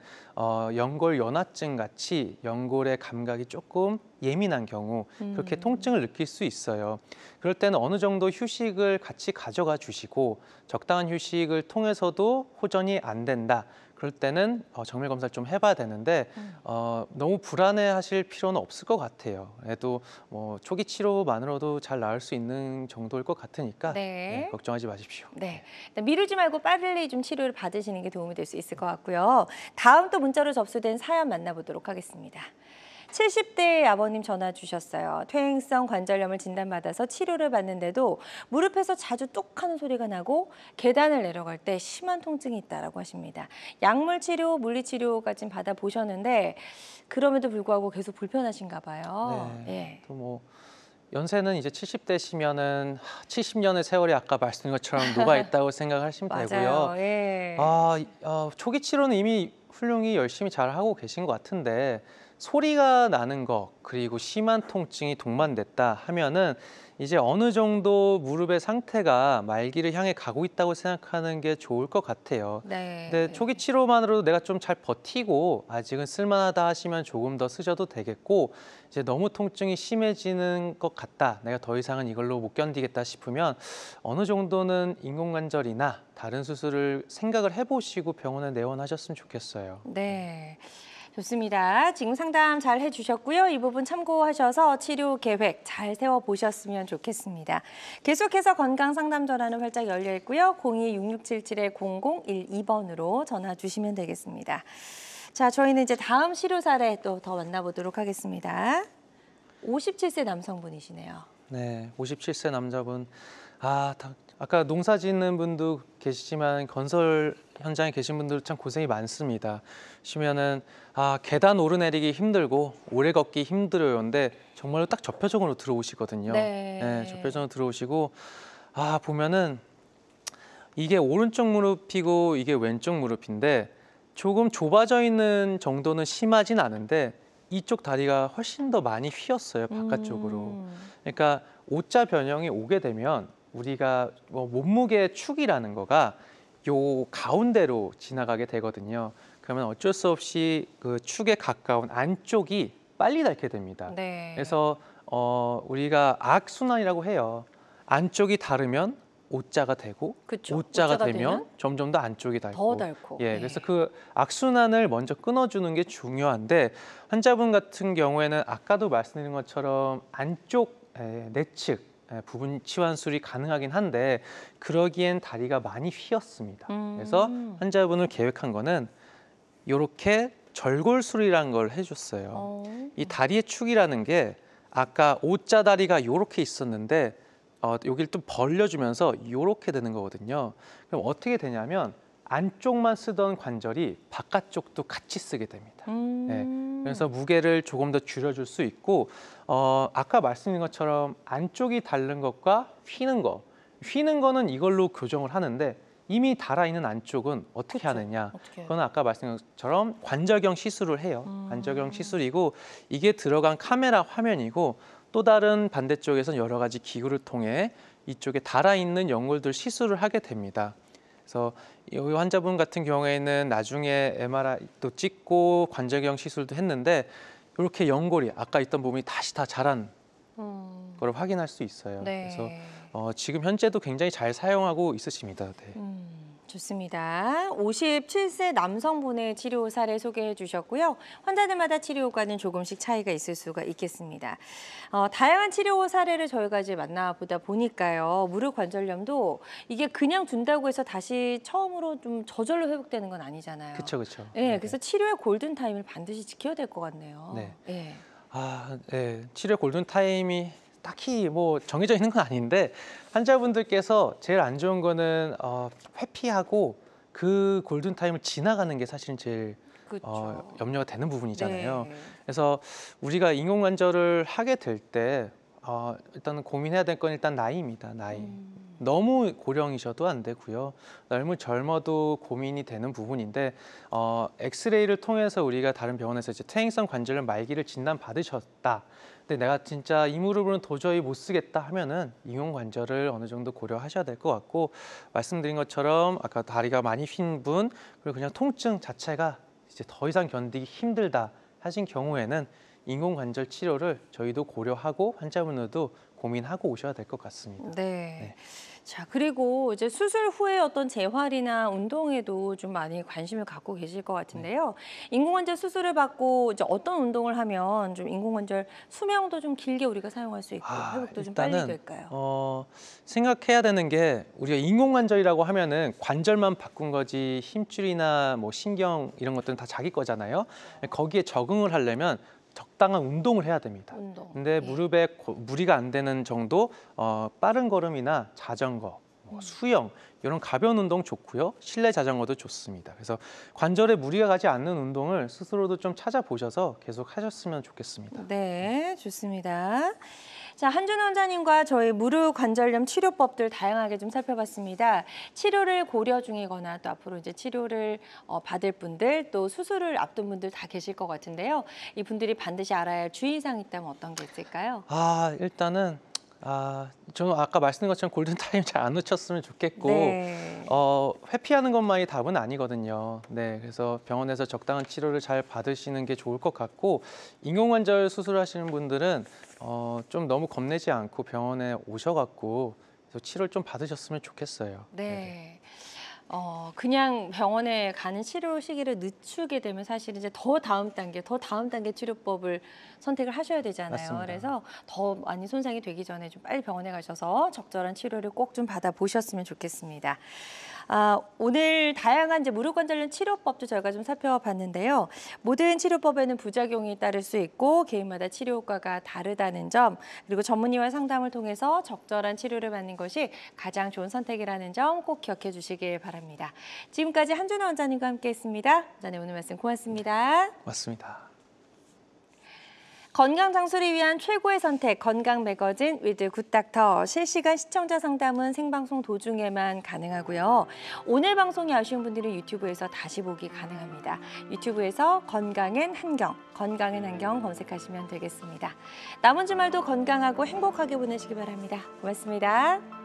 연골 연화증 같이 연골의 감각이 조금 예민한 경우 그렇게 통증을 느낄 수 있어요. 그럴 때는 어느 정도 휴식을 같이 가져가 주시고 적당한 휴식을 통해서도 호전이 안 된다. 그럴 때는 정밀 검사를 좀 해봐야 되는데 너무 불안해하실 필요는 없을 것 같아요. 그래도 뭐 초기 치료만으로도 잘 나을 수 있는 정도일 것 같으니까 걱정하지 마십시오. 네, 미루지 말고 빨리 좀 치료를 받으시는 게 도움이 될 수 있을 것 같고요. 다음 또 문자로 접수된 사연 만나보도록 하겠습니다. 70대 아버님 전화 주셨어요. 퇴행성 관절염을 진단받아서 치료를 받는데도 무릎에서 자주 뚝 하는 소리가 나고 계단을 내려갈 때 심한 통증이 있다고 하십니다. 약물 치료, 물리치료까지 받아보셨는데 그럼에도 불구하고 계속 불편하신가 봐요. 또 뭐 연세는 이제 70대시면은 70년의 세월이 아까 말씀드린 것처럼 녹아있다고 생각하시면 되고요. 초기 치료는 이미 훌륭히 열심히 잘 하고 계신 것 같은데 소리가 나는 거 그리고 심한 통증이 동반됐다 하면은 이제 어느 정도 무릎의 상태가 말기를 향해 가고 있다고 생각하는 게 좋을 것 같아요. 근데 초기 치료만으로도 내가 좀 잘 버티고 아직은 쓸만하다 하시면 조금 더 쓰셔도 되겠고 이제 너무 통증이 심해지는 것 같다. 내가 더 이상은 이걸로 못 견디겠다 싶으면 어느 정도는 인공관절이나 다른 수술을 생각을 해보시고 병원에 내원하셨으면 좋겠어요. 네. 좋습니다. 지금 상담 잘 해주셨고요. 이 부분 참고하셔서 치료 계획 잘 세워보셨으면 좋겠습니다. 계속해서 건강상담 전화는 활짝 열려 있고요. 02-6677-0012번으로 전화 주시면 되겠습니다. 자, 저희는 이제 다음 치료 사례 또 더 만나보도록 하겠습니다. 57세 남성분이시네요. 네, 57세 남자분. 아까 농사 짓는 분도 계시지만 건설 현장에 계신 분들 참 고생이 많습니다. 보시면은 계단 오르내리기 힘들고 오래 걷기 힘들어요인데 정말로 딱 저표정으로 들어오시거든요. 저표정으로 들어오시고 보면은 이게 오른쪽 무릎이고 이게 왼쪽 무릎인데 조금 좁아져 있는 정도는 심하진 않은데 이쪽 다리가 훨씬 더 많이 휘었어요, 바깥쪽으로. 그러니까 O자 변형이 오게 되면 우리가 몸무게의 축이라는 거가 요 가운데로 지나가게 되거든요. 그러면 어쩔 수 없이 그 축에 가까운 안쪽이 빨리 닳게 됩니다. 그래서 우리가 악순환이라고 해요. 안쪽이 닳으면 O자가 되고 O자가 되면 점점 더 안쪽이 닳고. 그래서 그 악순환을 먼저 끊어주는 게 중요한데 환자분 같은 경우에는 아까도 말씀드린 것처럼 안쪽 내측 부분 치환술이 가능하긴 한데 그러기엔 다리가 많이 휘었습니다. 그래서 환자분을 계획한 거는 이렇게 절골술이라는 걸 해줬어요. 이 다리의 축이라는 게 아까 O자 다리가 이렇게 있었는데 여기를 또 벌려주면서 이렇게 되는 거거든요. 그럼 어떻게 되냐면 안쪽만 쓰던 관절이 바깥쪽도 같이 쓰게 됩니다. 네, 그래서 무게를 조금 더 줄여줄 수 있고 아까 말씀드린 것처럼 안쪽이 닳는 것과 휘는 거는 이걸로 교정을 하는데 이미 달아있는 안쪽은 어떻게 하느냐? 그건 아까 말씀드린 것처럼 관절경 시술을 해요. 관절경 시술이고 이게 들어간 카메라 화면이고 또 다른 반대쪽에서는 여러 가지 기구를 통해 이쪽에 달아있는 연골들 시술을 하게 됩니다. 그래서 이 환자분 같은 경우에는 나중에 MRI도 찍고 관절경 시술도 했는데 이렇게 연골이 아까 있던 부분이 다시 다 자란 걸 확인할 수 있어요. 네. 그래서 지금 현재도 굉장히 잘 사용하고 있으십니다. 네. 좋습니다. 57세 남성분의 치료 사례 소개해 주셨고요. 환자들마다 치료 효과는 조금씩 차이가 있을 수가 있겠습니다. 다양한 치료 사례를 저희가 이제 만나보다 보니까요. 무릎 관절염도 이게 그냥 둔다고 해서 다시 처음으로 좀 저절로 회복되는 건 아니잖아요. 그렇죠. 네, 그래서 치료의 골든 타임을 반드시 지켜야 될 것 같네요. 네. 네. 네. 치료 골든 타임이 딱히 뭐 정해져 있는 건 아닌데 환자분들께서 제일 안 좋은 거는 회피하고 그 골든 타임을 지나가는 게 사실은 제일 그렇죠. 염려가 되는 부분이잖아요. 네. 그래서 우리가 인공관절을 하게 될 때 일단은 고민해야 될 건 일단 나이입니다. 나이. 너무 고령이셔도 안 되고요. 너무 젊어도 고민이 되는 부분인데 엑스레이를 통해서 우리가 다른 병원에서 이제 퇴행성 관절염 말기를 진단받으셨다. 근데 내가 진짜 이 무릎으로는 도저히 못 쓰겠다 하면은 인공관절을 어느 정도 고려하셔야 될 것 같고 말씀드린 것처럼 아까 다리가 많이 휜 분 그리고 그냥 통증 자체가 이제 더 이상 견디기 힘들다 하신 경우에는 인공관절 치료를 저희도 고려하고 환자분들도 고민하고 오셔야 될 것 같습니다. 네. 자, 그리고 이제 수술 후에 어떤 재활이나 운동에도 좀 많이 관심을 갖고 계실 것 같은데요. 인공관절 수술을 받고 이제 어떤 운동을 하면 좀 인공관절 수명도 좀 길게 우리가 사용할 수 있고 회복도 좀 빨리 될까요? 생각해야 되는 게 우리가 인공관절이라고 하면은 관절만 바꾼 거지 힘줄이나 뭐 신경 이런 것들은 다 자기 거잖아요. 거기에 적응을 하려면 적당한 운동을 해야 됩니다. 근데 무릎에 무리가 안 되는 정도 빠른 걸음이나 자전거, 수영 이런 가벼운 운동 좋고요. 실내 자전거도 좋습니다. 그래서 관절에 무리가 가지 않는 운동을 스스로도 좀 찾아보셔서 계속 하셨으면 좋겠습니다. 네, 좋습니다. 자, 한준호 원장님과 저희 무릎 관절염 치료법들 다양하게 좀 살펴봤습니다. 치료를 고려 중이거나 또 앞으로 이제 치료를 받을 분들 또 수술을 앞둔 분들 다 계실 것 같은데요. 이 분들이 반드시 알아야 할 주의사항이 있다면 어떤 게 있을까요? 일단은 저는 아까 말씀드린 것처럼 골든타임 잘 안 놓쳤으면 좋겠고 네. 회피하는 것만이 답은 아니거든요. 네, 그래서 병원에서 적당한 치료를 잘 받으시는 게 좋을 것 같고 인공관절 수술하시는 분들은 좀 너무 겁내지 않고 병원에 오셔갖고 그래서 치료를 좀 받으셨으면 좋겠어요. 네. 네네. 그냥 병원에 가는 치료 시기를 늦추게 되면 사실 이제 더 다음 단계 치료법을 선택을 하셔야 되잖아요. 맞습니다. 그래서 더 많이 손상이 되기 전에 좀 빨리 병원에 가셔서 적절한 치료를 꼭 좀 받아보셨으면 좋겠습니다. 오늘 다양한 이제 무릎 관절염 치료법도 저희가 좀 살펴봤는데요. 모든 치료법에는 부작용이 따를 수 있고 개인마다 치료 효과가 다르다는 점, 그리고 전문의와 상담을 통해서 적절한 치료를 받는 것이 가장 좋은 선택이라는 점 꼭 기억해 주시길 바랍니다. 지금까지 한준호 원장님과 함께했습니다. 원장님 오늘 말씀 고맙습니다. 맞습니다. 건강 장수를 위한 최고의 선택, 건강 매거진 위드 굿닥터. 실시간 시청자 상담은 생방송 도중에만 가능하고요. 오늘 방송이 아쉬운 분들은 유튜브에서 다시 보기 가능합니다. 유튜브에서 건강엔 한경 검색하시면 되겠습니다. 남은 주말도 건강하고 행복하게 보내시기 바랍니다. 고맙습니다.